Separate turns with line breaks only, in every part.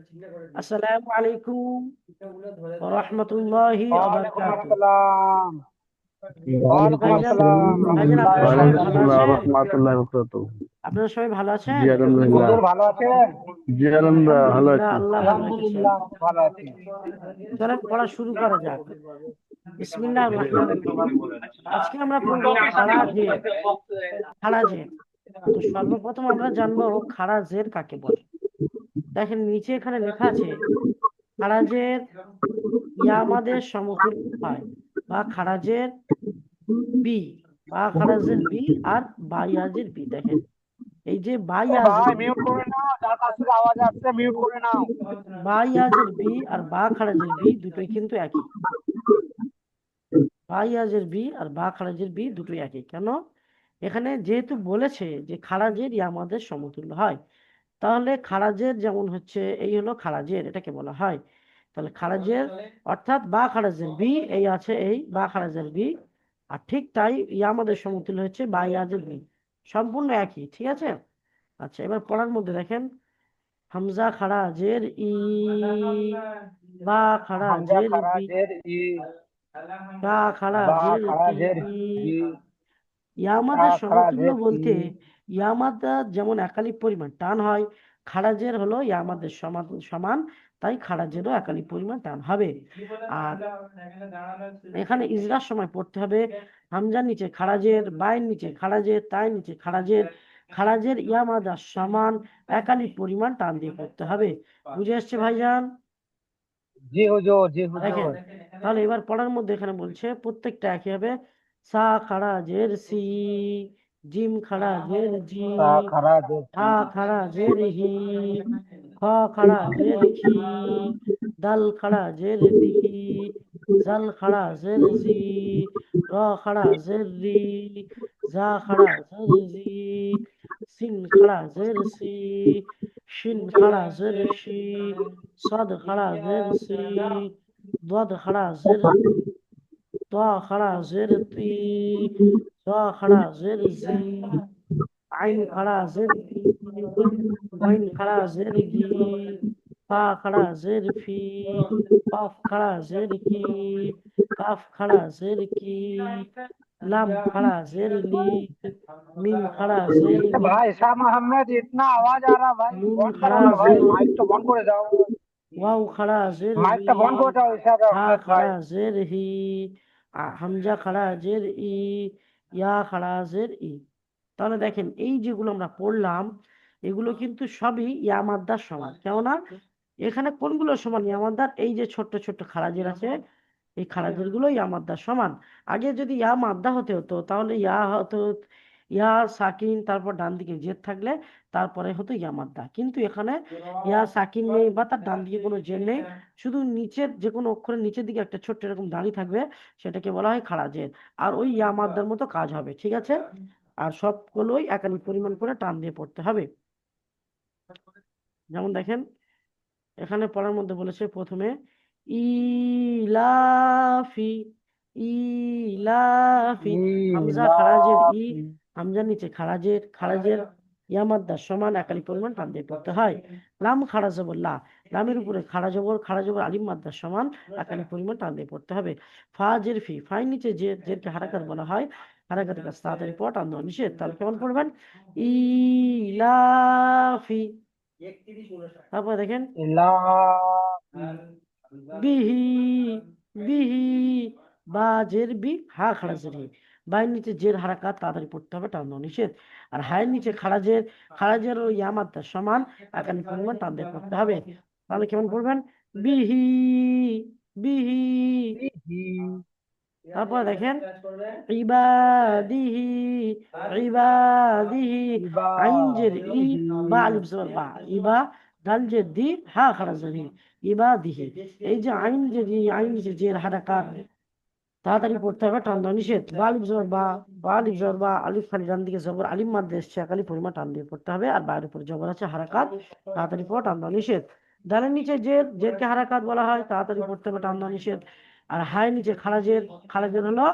আসসালামু আলাইকুম ওয়া রাহমাতুল্লাহি ওয়া
ওয়ালাইকুম
বারাকাতুহু।
আসসালাম। ওয়ালাইকুম
ভাইজান
আসসালাম
ভাইজান
রহমতুল্লাহি
আপনারা
ওয়া
সবাই
ওয়ালাইকুম
ভালো
আসসালাম
বারাকাতুহু।
আছেন?
রহমতুল্লাহি ওয়া বারাকাতুহু।
আপনারা সবাই ভালো
জি
আছেন?
আলহামদুলিল্লাহ।
হুজুর ভালো আছেন?
জি আলহামদুলিল্লাহ ভালো
আলহামদুলিল্লাহ,
আছি।
আল্লাহ ভালো রেখেছেন।
আলহামদুলিল্লাহ ভালো আছি।
চলেন পড়া শুরু করা যাক। বিসমিল্লাহির রহমানির রহিম। আজকে আমরা পড়বো খারাজের। খারাজের। তো সর্বপ্রথম আমরা জানবো খারাজের কাকে বলে। দেখেন নিচে এখানে লেখা আছে খারাজের ইয়ামাদের সমতুল্য হয়, বা খারাজের বি, বা খারাজের বি আর বায়াজের বি। দেখেন এই যে
ও
বায়াজের
ভাই
বি,
মিউট করে নাও, যার কাছ থেকে আওয়াজ আসছে মিউট করে নাও।
বায়াজের বি আর বা খারাজের বি দুটোই কিন্তু একই। বায়াজের বি আর বা খারাজের বি দুটোই একই। কেন? এখানে যেহেতু বলেছে যে খারাজের ইয়ামাদের সমতুল্য হয়, তাহলে খারাজের যেমন হচ্ছে এই হলো খারাজের, এটাকে বলা হয়। তাহলে খারাজের অর্থাৎ বা খারাজের বি এই আছে, এই বা খারাজের বি। আর ঠিক তাই ইয়ামাদের সমতুল্য হচ্ছে বা ইয়াজের বি, সম্পূর্ণ একই। ঠিক আছে। আচ্ছা, এবার পড়ার মধ্যে দেখেন হামজা খারাজের ই, বা
হামজা
খারাজের বি,
খারাজের ই,
তা
বা
খারাজের তি।
খারাজের বি, তা
ইয়ামাদের সমতুল্য
খারাজের ই।
বলতে ইয়ামাদা যেমন একালিপ পরিমাণ টান হয়, খারাজের হলো ইয়ামাদের সমান সমান, তাই খারাজেরও একালিপ পরিমাণ টান হবে। আর এখানে ইজরার সময় পড়তে হবে হামজার নিচে খারাজের, বায়ের নিচে খারাজের, তায়ের নিচে খারাজের। খারাজের ইয়ামাদা সমান একালিপ পরিমাণ টান দিয়ে পড়তে হবে। বুঝে আসছে ভাইজান?
জি হুজুর, জি
দেখেন
হুজুর।
তাহলে এবার পড়ার মধ্যে এখানে বলছে প্রত্যেকটা একই হবে। সা খারাজের সি, জিম খারাজের জি,
তা খারাজের
হা
ই,
খারাজের হি, খ খারাজের খি, দাল খারাজের দি, জাল খারাজের জি, র খারাজের রি, জা খারাজের জি, scene খারাজের C, Shin খারাজের she, صاد خرازير سي، ضاد خرازير، طا خرازير طي، ظا خرازير زي، عين خرازير في، غين خرازير جي، فا خرازير في، قاف خرازير كي، calf খারাজের কি, লাম খারাজের লি, মিম খারাজের মি,
भाई शाह मोहम्मद इतना आवाज आ रहा भाई,
নুন
बंद करो ना भाई,
খারাজের,
माइक तो बंद করে দাও।
ওয়াও খারাজের
মাইকটা
বি,
বন্ধ করে দাও শাহ
হা
আহমেদ ভাই।
খারাজের হি, হামজা খারাজের ই, ইয়া খারাজের ই। তাহলে দেখেন এই যেগুলো আমরা পড়লাম, এগুলো কিন্তু সবই ইয়া মাদ্দার সমান। কেননা এখানে কোনগুলো সমান? ইয়া মাদ্দার এই যে ছোট্ট ছোট্ট খারাজের আছে, এই খারাজের গুলো ইয়া মাদ্দার সমান। আগে যদি ইয়া মাদ্দা হতে হতো তাহলে ইয়া হতো ইয়া সাকিন, তারপর ডান দিকে জেদ থাকলে তারপরে হতো ইয়া মাদ্দা। কিন্তু এখানে ইয়া সাকিন নেই বা তার ডান দিকে কোনো জেদ নেই, শুধু নিচের যে কোনো অক্ষরের নিচের দিকে একটা ছোট্ট এরকম দাঁড়িয়ে থাকবে, সেটাকে বলা হয় খারাজের। আর ওই ইয়া মাদ্দার মতো কাজ হবে। ঠিক আছে। আর সবগুলোই একালি পরিমাণ করে টান দিয়ে পড়তে হবে। যেমন দেখেন এখানে পড়ার মধ্যে বলেছে প্রথমে ইলাফি, ইলাফি, হামজা খারাজের ই,
ইলাহি।
হামজার নিচে খারাজের, খারাজের ইয়ামাদ্দার সমান একালি পরিমাণ টান দিয়ে পড়তে হয়। লাম খারা জবর লা, লামের উপরে খারা জবর, খারা জবর আলিম মাদ্দার সমান একালি পরিমাণ টান দিয়ে পড়তে হবে। ফা জের ফি, ফাই নিচে যে জেরকে হারাকাত বলা হয়, হারাকাতের কাছে তাড়াতাড়ি পড়া টান দেওয়া নিষেধ। তাহলে কেমন পড়বেন? ইলাফি। তারপর দেখেন
ইলাহি।
বিহি, বিহি, বা জের বি, হা খাড়া জের হি। বায়ের নিচে জের হারাকাত তাড়াতাড়ি পড়তে হবে, টান দেওয়া নিষেধ। আর হায়ের নিচে খাড়াজের, খাড়াজের ও ইয়ামাত্তার সমান একালি পরিমাণ টান দিয়ে পড়তে হবে। তাহলে কেমন পড়বেন? বিহি, বিহি।
বিহি।
তারপর দেখেন ইবাদিহি, ইবাদিহি, আইন জের ই,
ইবাদিহি।
বা আলিফ জবর বা, ইবা, দাল জের দি, হা খাড়া জের হি, ইবাদিহি। এই যে আইন জের ই, আইন জের জের হারাকাত তাড়াতাড়ি পড়তে হবে, টান দেওয়া নিষেধ। বা আলিফ জবর বা, বা আলিফ জবর বা, আলিফ খালি ডান দিকে জবর, আলিফ মাদ্দে এসছে, একালি পরিমাণ টান দিয়ে পড়তে হবে। আর বাইরের উপরে জবর আছে, হারাকাত তাড়াতাড়ি পড়া, টান দেওয়া নিষেধ। দালের নিচে জের, জেরকে হারাকাত বলা হয়, তাড়াতাড়ি পড়তে হবে, টান দেওয়া নিষেধ। আর হায়ের নিচে খারাজের, খারাজের হলো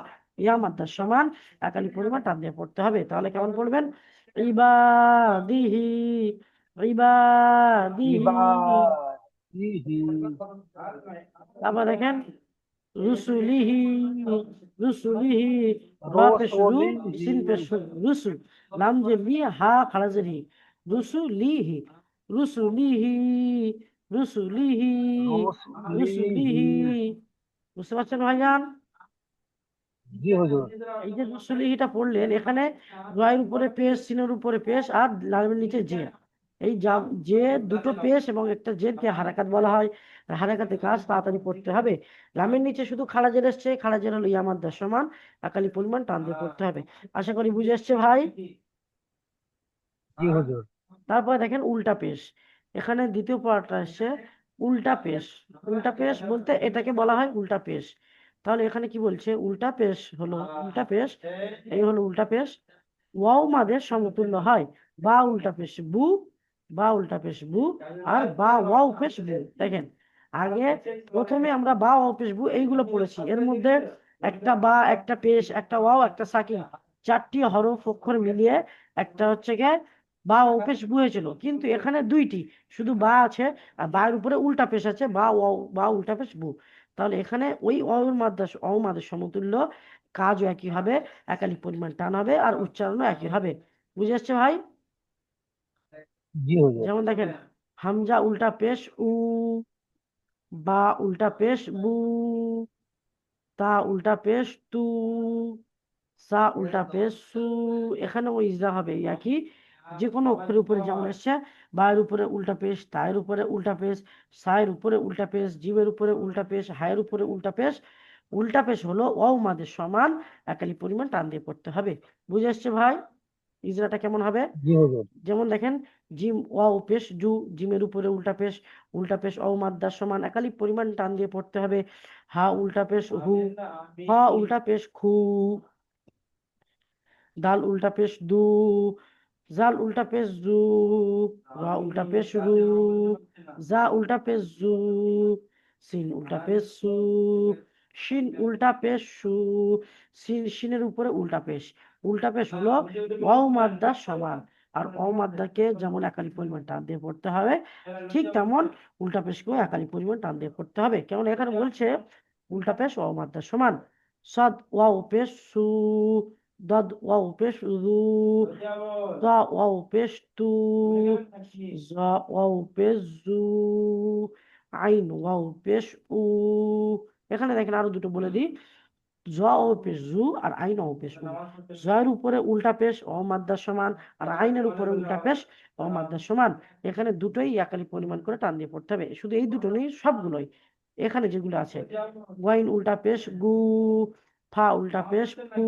ইয়া মাদ্দার সমান একালি পরিমাণ টান দিয়ে পড়তে হবে। তাহলে কেমন পড়বেন? ইবাদিহি, ইবাদিহি,
ইবাদিহি। ইহি
তারপর দেখেন রুসুলিহি, রুসুলিহি, র পেশ রু,
রসলিহি
সিন পেশ সু, রুসু, লাম জের লি, হা খাড়া জের হি, রুসুলিহি, রুসুলিহি, রুসুলিহি,
রসলিহি
রুসুলিহি। বুঝতে পারছেন ভাইজান?
জি হুজুর
এই যে রুসুলিহিটা পড়লেন, এখানে রয়ের উপরে পেশ, সিনের উপরে পেশ, আর লামের নিচে জে। এই যে দুটো পেশ এবং একটা জেরকে হারাকাত বলা হয়। আর হারাকাতে কাজ তাড়াতাড়ি পড়তে হবে। লামের নিচে শুধু খাড়া জের এসছে, খাড়া জের হলো ইয়ামাদ্দার সমান, একালি পরিমাণ টান দিয়ে পড়তে হবে। আশা করি বুঝে এসছে ভাই।
জি হুজুর
তারপরে দেখেন উল্টা পেশ। এখানে দ্বিতীয় পার্টটা এসছে উল্টা পেশ। উল্টা পেশ বলতে এটাকে বলা হয় উল্টা পেশ। তাহলে এখানে কি বলছে? উল্টা পেশ হলো, উল্টা পেশ, এই হলো উল্টা পেশ, ওয়াও মাদের সমতুল্য হয়। বা উল্টা পেশ বু, বা উল্টা পেশ বু, আর বা ওয়াও পেশ বু। দেখেন আগে প্রথমে আমরা বা ওয়াও পেশ বু এইগুলো পড়েছি। এর মধ্যে একটা বা, একটা পেশ, একটা ওয়াও, একটা সাকিন, চারটি হরফ অক্ষর মিলিয়ে একটা হচ্ছে গিয়ে বা ও পেশ বু হয়েছিল। কিন্তু এখানে দুইটি শুধু বা আছে, আর বা এর উপরে উল্টা পেশ আছে, বা ওয়াও, বা উল্টা পেশ বু। তাহলে এখানে ওই অ মাদের সমতুল্য, কাজও একই হবে, একালিক পরিমাণ টান হবে, আর উচ্চারণও একই হবে। বুঝে আসছে ভাই?
জি হুজুর
যেমন দেখেন হামজা উল্টা পেশ উ, বা উল্টা পেশ বু, তা উল্টা পেশ তু, সা উল্টা পেশ সু। এখানে ওই ইজরা হবে একই, যে কোনো অক্ষরের উপরে যেমন এসছে, বায়ের উপরে উল্টা পেশ, তায়ের উপরে উল্টা পেশ, সায়ের উপরে উল্টা পেশ, জিমের উপরে উল্টা পেশ, হায়ের উপরে উল্টা পেশ। উল্টা পেশ হলো ওয়াও মাদের সমান, একালি পরিমাণ টান দিয়ে পড়তে হবে। বুঝে আসছে ভাই ইজরাটা কেমন হবে?
জি হুজুর
যেমন দেখেন জিম ওয়াও পেশ জু, জিমের উপরে উল্টা পেশ, উল্টা পেশ অ মাদ্দার সমান, একালি পরিমাণ টান দিয়ে পড়তে হবে। হা উল্টা পেশ হু, হ উল্টা পেশ খু, দাল উল্টা পেশ দু, জাল উল্টা পেশ জু, রা উল্টা পেশ রু, জা উল্টা পেশ জু, সিন উল্টা পেশ সু, শিন উল্টা পেশ সু। শিনের উপরে উল্টা পেশ। উল্টা পেশ হলো অ মাদ্দার সমান। আর অ মাদ্দাকে যেমন একালি পরিমাণ টান দিয়ে পড়তে হবে, ঠিক তেমন উল্টা পেশকেও একালি পরিমাণ টান দিয়ে পড়তে হবে। কেমন এখানে বলছে উল্টা পেশ অ মাদ্দার সমান। সাদ ওয়াও পেশ সু, ضاد واو পেশ রু, তা ওয়াও পেশ তু, জা ওয়াও পেশ জু, আইন ওয়াও পেশ উ। এখানে দেখেন আরো দুটো বলে দিই, জ ও পেশ জু, আর আইন ও পেশ উ। জয়ের উপরে উল্টা পেশ অ মাদ্দার সমান, আর আইনের উপরে উল্টা পেশ অ মাদ্দার সমান। এখানে দুটোই একালি পরিমাণ করে টান দিয়ে পড়তে হবে। শুধু এই দুটো নেই, সবগুলোই এখানে যেগুলো আছে। ওয়াইন উল্টা পেশ গু, ফা উল্টা পেশ ফু,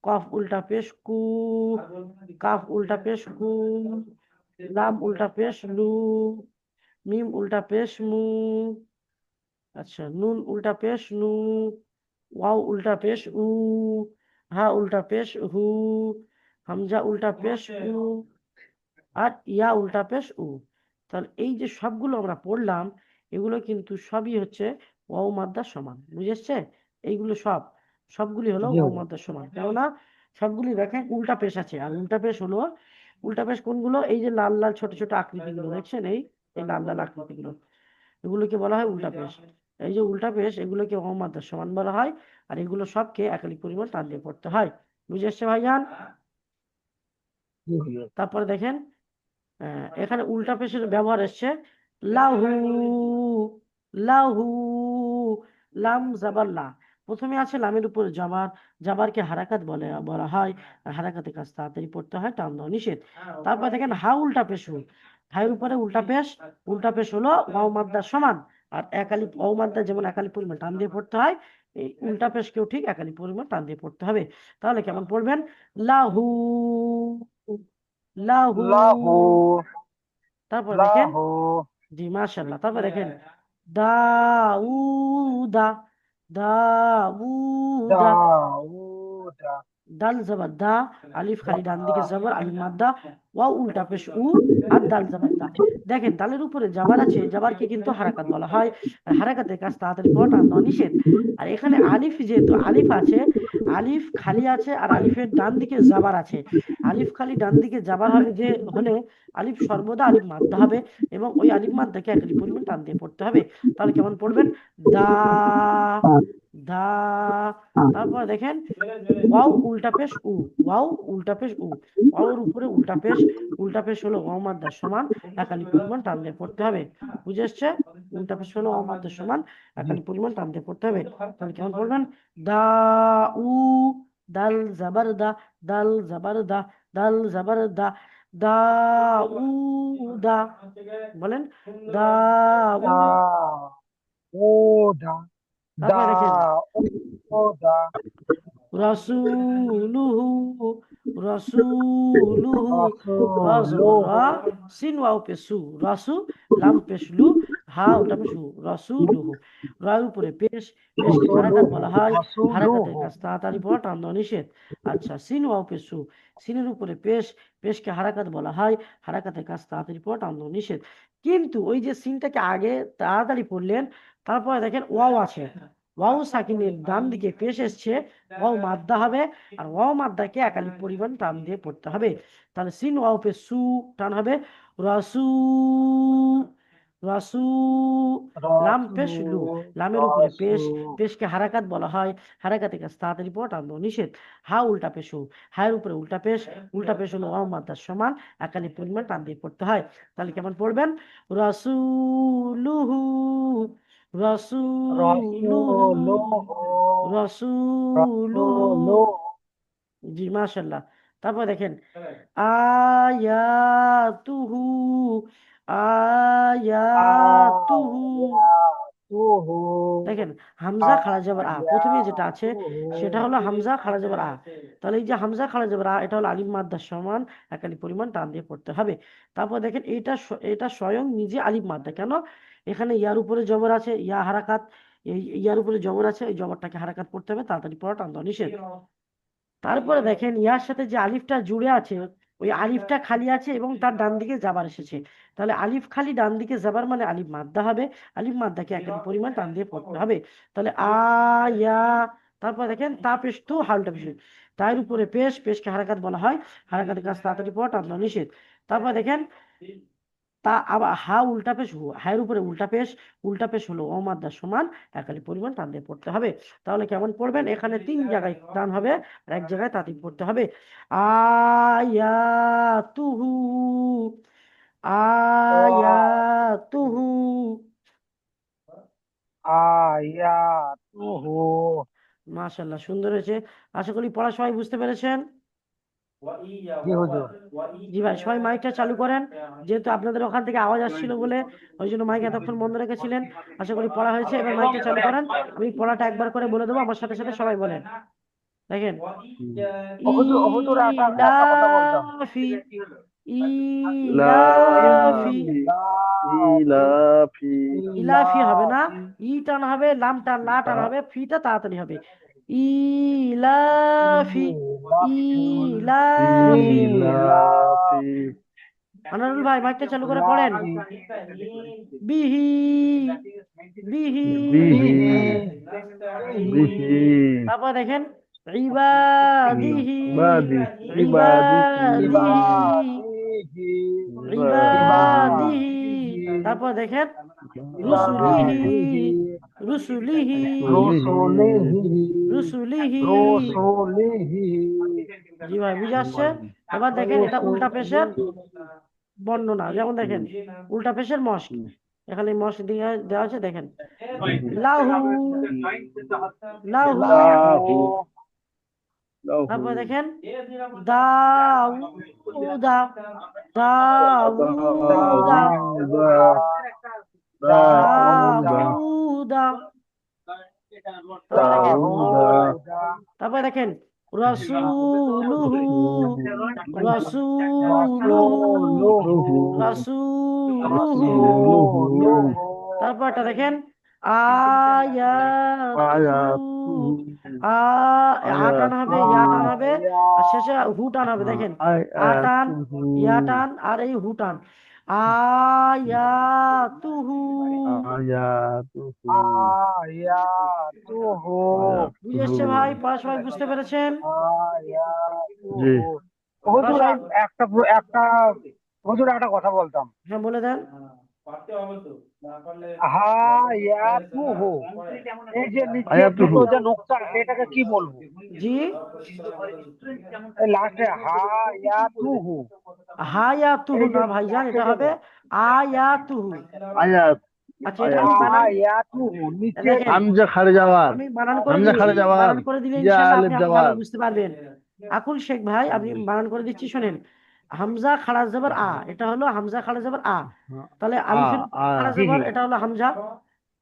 কফ উল্টা পেশ কু, কাফ উল্টা পেশ কু, লাম উল্টা পেশ লু, মিম উল্টা পেশ মু, আচ্ছা নুন উল্টা পেশ নু, ওয়াও উল্টা পেশ উ, হা উল্টা পেশ হু, হামজা উল্টা পেশ উ, আর ইয়া উল্টা পেশ উ। তাহলে এই যে সবগুলো আমরা পড়লাম, এগুলো কিন্তু সবই হচ্ছে ওয়াও মাদ্দার সমান। বুঝেছে? এইগুলো সবগুলি হলো
জি
ওয়াও
হুজুর
মাদ্দার সমান। কেননা সবগুলি দেখেন উল্টা পেশ আছে। আর উল্টা পেশ হলো, উল্টা পেশ কোনগুলো? এই যে লাল লাল ছোট ছোট আকৃতিগুলো দেখছেন, এই এই লাল লাল আকৃতিগুলো, এগুলোকে বলা হয় উল্টা পেশ। এই যে উল্টা পেশ, এগুলোকে ওয়াও মাদ্দার সমান বলা হয়। আর এগুলো সবকে একালি পরিমাণ টান দিয়ে পড়তে হয়। বুঝে এসছে ভাইজান?
জি হুজুর
তারপরে দেখেন এখানে উল্টা পেশের ব্যবহার এসছে লাহু, লাহু, লাম জাবার লা। প্রথমে আছে লামের উপরে জাবার, জাবারকে হারাকাত বলা হয়। আর হারাকাতে কাজ তাড়াতাড়ি পড়তে হয়, টান দেওয়া নিষেধ। তারপর দেখেন হা উল্টা পেশ হু, হায়ের উপরে উল্টা পেশ, উল্টা পেশ হলো ওয়াও মাদ্দার সমান। আর একালি ওয়াও মাদ্দা যেমন একালি পরিমাণ টান দিয়ে পড়তে হয়, এই উল্টা পেশকেও ঠিক একালি পরিমাণ টান দিয়ে পড়তে হবে। তাহলে কেমন পড়বেন? লাহু, লাহু।
লাহু
তারপর দেখেন,
লাহু
জি মাশাআল্লাহ। তারপর দেখেন দাউদা, দাউদা,
দাউদা
দাল জবর দা, আলিফ খালি ডান দিকে জবর, আলিফ মাদ্দা, ওয়াও উল্টা পেশ উ, আর দাল জবর দা। দেখেন দালের উপরে জাবার আছে, জাবারকে কিন্তু হারাকাত বলা হয়, আর হারাকাতের কাজ তাড়াতাড়ি পড়া টান দেওয়া নিষেধ। আর এখানে আলিফ, যেহেতু আলিফ আছে, আলিফ খালি আছে আর আলিফের ডান দিকে জাবার আছে, আলিফ খালি ডান দিকে জাবার হবে যে হলে আলিফ সর্বদা আলিফ মাদ্দা হবে, এবং ওই আলিফ মাদ্দাকে একই পরিমাণ টান দিয়ে পড়তে হবে। তাহলে কেমন পড়বেন? দা, দা। তারপর দেখেন ওয়াও উল্টা পেশ উ, ওয়াও উল্টা পেশ উ, ওয়াওর উপরে উল্টা পেশ হলো ওয়াও মাদ্দার সমান, একালি পরিমাণ টান দিয়ে পড়তে হবে। বুঝে এসছে? উল্টা পেশ হলো ওয়াও মাদ্দার সমান,
জি
একালি পরিমাণ টান দিয়ে পড়তে হবে। তাহলে কেমন পড়বেন? দা উ, দাল জাবার দা, দাল জাবার দা, দাল জাবার দা, দা উ দা। বলেন দা উ।
দা ও দা, দা
তারপরে দেখেন
ও দা,
রাসূলুহু, রাসূলুহু, রা জবর
রাসূলুহু,
রা, সিন ওয়াও পেশু, রাসু, লাম পেশলু, হা উল্টা পেশু, রাসূলুহু। রার উপরে পেশ, পেশকে হারাকাত
রাসূলুহু,
বলা হয়, হারাকাতের
রাসূলুহু।
কাজ তাড়াতাড়ি পড়া টান দেওয়া নিষেধ। আচ্ছা, সিন ওয়াও পেশু, সিনের উপরে পেশ, পেশকে হারাকাত বলা হয়, হারাকাতের কাজ তাড়াতাড়ি পড়া টান দেওয়া নিষেধ। কিন্তু ওই যে সিনটাকে আগে তাড়াতাড়ি পড়লেন, তারপরে দেখেন ওয়াও আছে, ওয়াও সাকিনের ডান দিকে পেশ এসছে, ওয়াও মাদ্দা হবে, আর ওয়াও মাদ্দাকে একালিক পরিমাণ টান দিয়ে পড়তে হবে। তাহলে সিন ওয়াও পে সু টান হবে, রাসু, রাসু, লাম পেশ লু, লামের উপরে পেশ, পেশকে হারাকাত বলা হয়, হারাকাতে কাজ তাড়াতাড়ি পড়া টান দেওয়া নিষেধ। হা উল্টা পেশ উ, হায়ের উপরে উল্টা পেশ হলো ওয়াও মাদ্দার সমান, একালিক পরিমাণ টান দিয়ে পড়তে হয়। তাহলে কেমন পড়বেন? রাসূলুহু, রাসূলুহু, রাসূলুহু। জি মাশাল্লাহ। তারপর দেখেন আয়াতুহু, আয়াতুহু।
আয়াতুহু,
দেখেন হামজা খাড়া জবর আ, প্রথমে যেটা আছে সেটা হলো হামজা খাড়া জবর আ। তাহলে এই যে হামজা খাড়া জবর আ, এটা হলো আলিফ মাদ্দার সমান, একালি পরিমাণ টান দিয়ে পড়তে হবে। তারপর দেখেন এটা স্বয়ং নিজে আলিফ মাদ্দা। কেন? এখানে ইয়ার উপরে জবর আছে, ইয়া হারাকাত, এই ইয়ার উপরে জবর আছে, এই জবরটাকে হারাকাত পড়তে হবে, তাড়াতাড়ি পড়া টান দেওয়া নিষেধ। তারপরে দেখেন ইয়ার সাথে যে আলিফটা জুড়ে আছে, ওই আলিফটা খালি আছে এবং তার ডান দিকে জাবার এসেছে। তাহলে আলিফ খালি ডান দিকে জাবার মানে আলিফ মাদ্দা হবে, আলিফ মাদ্দাকে একাধিক পরিমাণ টান দিয়ে পড়তে হবে। তাহলে আয়া, তারপর দেখেন তা পেশ তু হালটা পেশ, তার উপরে পেশ, পেশকে হারাকাত বলা হয়, হারাকাতের কাজ তাড়াতাড়ি পড়া টান দেওয়া নিষেধ। তারপর দেখেন তা আবার হা উল্টা পেশ হু, হায়ের উপরে উল্টা পেশ হলো ও মাদ্দার সমান, একালি পরিমাণ টান দিয়ে পড়তে হবে। তাহলে কেমন পড়বেন? এখানে 3 জায়গায় টান হবে, আর এক জায়গায় তাতিম পড়তে হবে। আয়াতুহু, আয়াতুহু।
আয়াতুহু।
মাশাআল্লাহ, সুন্দর হয়েছে। আশা করি পড়া সবাই বুঝতে পেরেছেন।
জি হুজুর।
জি ভাই, সবাই মাইকটা চালু করেন, যেহেতু আপনাদের ওখান থেকে আওয়াজ আসছিল বলে ওই জন্য মাইক এতক্ষণ বন্ধ রেখেছিলেন। আশা করি পড়া হয়েছে, এবার মাইকটা চালু করেন। আমি পড়াটা একবার করে বলে দেবো, আমার সাথে সাথে সবাই বলেন। দেখেন
হুজুর, হুজুর একটা কথা বলতাম।
ইলাফি, ইলাফি,
ইলাফি, ইলাফি,
ইলাফি হবে না,
ইলাফি,
ই টান হবে, লাম টান, লা টান হবে, ফিটা তাড়াতাড়ি হবে। ইলাফি,
ইলাফি,
ইলাফি।
ইলাফি,
আনারুল ভাই মাইকটা চালু করে পড়েন।
ইলাফি,
বিহি, বিহি।
বিহি,
বিহি,
বিহি,
তারপর দেখেন ইবাদিহি,
ইবাদি, ইবাদিহি,
ইবাদিহি,
ইবাদিহি,
ইবাদিহি। তারপর দেখেন রুসুলিহি,
ইবাদিহি,
রুসুলিহি,
রসুলিহি,
রুসুলিহি।
রসুলিহি,
জি ভাই, বুঝে আসছে? এবার দেখেন এটা উল্টা পেশের বর্ণনা, যেমন দেখেন উল্টা পেশের মস্ক, এখানে মস্ক দিয়ে দেওয়া আছে, দেখেন লাহু, লাহু।
লাহু, লাহু,
তারপর দেখেন দাউদা, দাউদা,
দাউদা, দাউদা,
দাউদা। তারপর দেখেন,
দাউদা,
তারপর দেখেন রসুলুহু, রসুলুহু,
রাসূলুহু,
রুহু,
রসুলুহু।
রুহু,
রাসূলুহু,
তারপরটা দেখেন আয়াতুহু আ আ টান হবে, ইয়া টান হবে, আর শেষে হু টান হবে। দেখেন, আ টান, ইয়া টান, আর এই হু টান। আয়াতুহু।
আয়াতুহু
বুঝে এসছে ভাই? পড়া সবাই বুঝতে পেরেছেন?
জি।
আয়াতুহু।
পড়া
হুজুর
সবাই,
একটা হুজুর একটা কথা বলতাম।
হ্যাঁ বলে দেন।
হায়াতুহু, এই যে নিচে
আয়াতুহু
দুটো যে নোকতা আছে এটাকে কি বলবো?
জি,
লাস্টে হায়াতুহু,
হায়াতুহু
এই যে
না ভাইজান,
লাস্টে
এটা
যে
হবে আয়াতুহু।
আয়াত
আচ্ছা, এটা আমি
আয়াতুহু
বানান,
হায়াতুহু নিচে
দেখেন
হামজা খারে যাওয়ার,
আমি বানান করে
হামজা
দিচ্ছি,
খারে যাওয়ার,
বানান করে দিলে
ইয়া
ইনশাল্লাহ
আলিফ
আপনি ভালো
যাওয়ার।
বুঝতে পারবেন। আকুল শেখ ভাই, আপনি বানান করে দিচ্ছি শোনেন। হামজা খাড়া জবর আ, এটা হলো হামজা খাড়া জবর আ। তাহলে
আ
আলিফের
আ
খাড়া
জি
জবর,
জি
এটা হলো হামজা।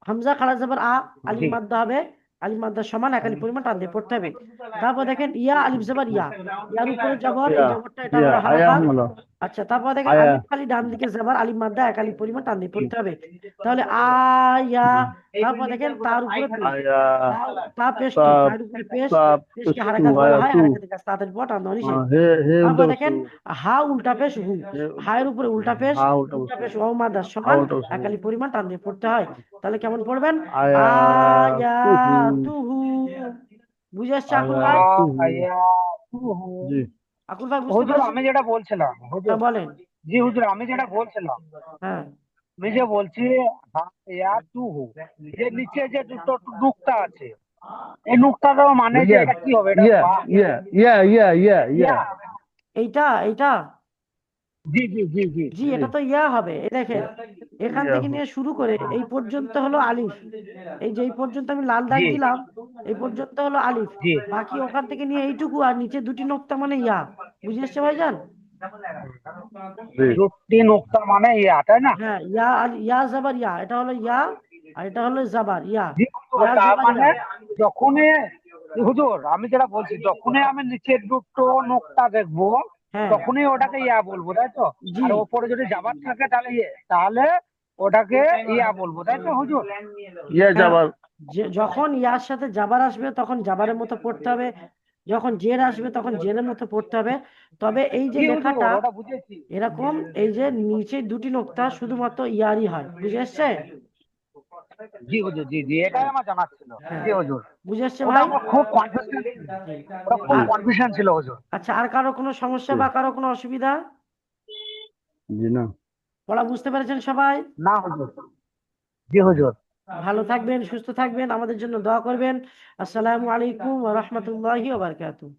হামজা খাড়া জবর আ, আলিফ
জি
মাদ্দা হবে। আলিফ মাদ্দার সমান এক আলিফ পরিমাণ টান দিয়ে পড়তে হবে। তারপর দেখেন ইয়া আলিফ জবর ইয়া, ইয়ার উপরে জবর, এই
ইয়া
জবরটা এটা
ইয়া
হলো
আয়া
হারাকাত।
হলো
আচ্ছা, তারপর দেখেন
আয়া
আলিফ খালি ডান দিকে জবর, আলিফ মাদ্দা এক আলিফ পরিমাণ টান দিয়ে পড়তে হবে। তাহলে আয়া, তারপর দেখেন তার উপরে পেশ,
আয়া
তা পেশ টু,
সাব
তার উপরে পেশ।
সাব
পেশকে
টু
হারাকাত বলা হয়,
আয়াতু
হারাকাতের কাজ তাড়াতাড়ি পড়া, টান দেওয়া নিষেধ।
হে হে
তারপর
উল্টা
দেখেন
বস্তু
হা উল্টা পেশ হু,
হে
হায়ের উপরে উল্টা পেশ,
হা উল্টা
উল্টা
বস্তু
পেশ ওয়াও মাদার
হা
সমান
উল্টা বস্তু
একালি পরিমাণ টান দিয়ে পড়তে হয়। তাহলে কেমন পড়বেন?
আয়াতুহু
আয়াতুহু। বুঝে আসছে আকুল ভাই?
আয়াতুহু
হায়াতুহু।
জি
আকুল ভাই বুঝতে
হুজুর
পেরেছেন?
আমি যেটা বলছিলাম, হুজুর
হ্যাঁ বলেন।
জি হুজুর আমি যেটা বলছিলাম,
হ্যাঁ
আমি যে বলছি হায়াতুহু, যে নিচে যে দুটো নুকতা আছে, এই নুকতাটাও মানে যে
ইয়া
এটা কি হবে? এটা
ইয়া ইয়া ইয়া ইয়া ইয়া ইয়া
ইয়া।
এইটা
জি জি জি জি
জি,
জি
এটা তো ইয়া হবে। এই দেখেন, এখান
ইয়া
থেকে নিয়ে শুরু করে এই পর্যন্ত হলো আলিফ। এই যে এই পর্যন্ত আমি লাল দাগ
জি
দিলাম, এই পর্যন্ত হলো আলিফ।
জি
বাকি ওখান থেকে নিয়ে এইটুকু আর নিচে দুটি নোক্তা মানে ইয়া। বুঝে এসছে ভাইজান?
জি
দুটি নুকতা মানে ইয়া, তাই না?
হ্যাঁ, ইয়া আর ইয়া জাবার ইয়া, এটা হলো ইয়া, আর এটা হলো জাবার ইয়া।
জি হুজুর,
ইয়া
তার
জাবার ইয়া।
মানে যখনই হুজুর আমি যেটা বলছি, যখনই আমি নিচের দুটো নোকতা দেখবো
হ্যাঁ
তখনই ওটাকে ইয়া বলবো, তাই তো?
জি,
আর ওপরে যদি জাবার থাকে তাহলে তাহলে ওটাকে ইয়া বলবো, তাই তো হুজুর?
ইয়া
হ্যাঁ,
যাবার
যে যখন ইয়ার সাথে জাবার আসবে তখন জাবারের মতো পড়তে হবে, যখন জের আসবে তখন জেরের মতো পড়তে হবে। তবে এই যে
জি হুজুর,
লেখাটা
ওটা বুঝেছি।
এরকম, এই যে নিচে দুটি নোক্তা শুধুমাত্র ইয়ারই হয়। বুঝে এসছে?
জি হুজুর, জি জি, এটাই আমার জানার ছিল।
হ্যাঁ,
জি হুজুর,
বুঝে এসছে
ওটা
ভাই?
আমার খুব কনফিউশন ছিল,
জি।
ওটা খুব
আর
কনফিউশন ছিল হুজুর।
আচ্ছা, আর কারো কোনো সমস্যা
জি
বা কারো কোনো অসুবিধা?
জি না
পড়া বুঝতে পেরেছেন সবাই?
না হুজুর। জি হুজুর।
ভালো থাকবেন, সুস্থ থাকবেন, আমাদের জন্য দোয়া করবেন। আসসালামু আলাইকুম ওয়া রাহমাতুল্লাহি ওয়া বারাকাতুহু।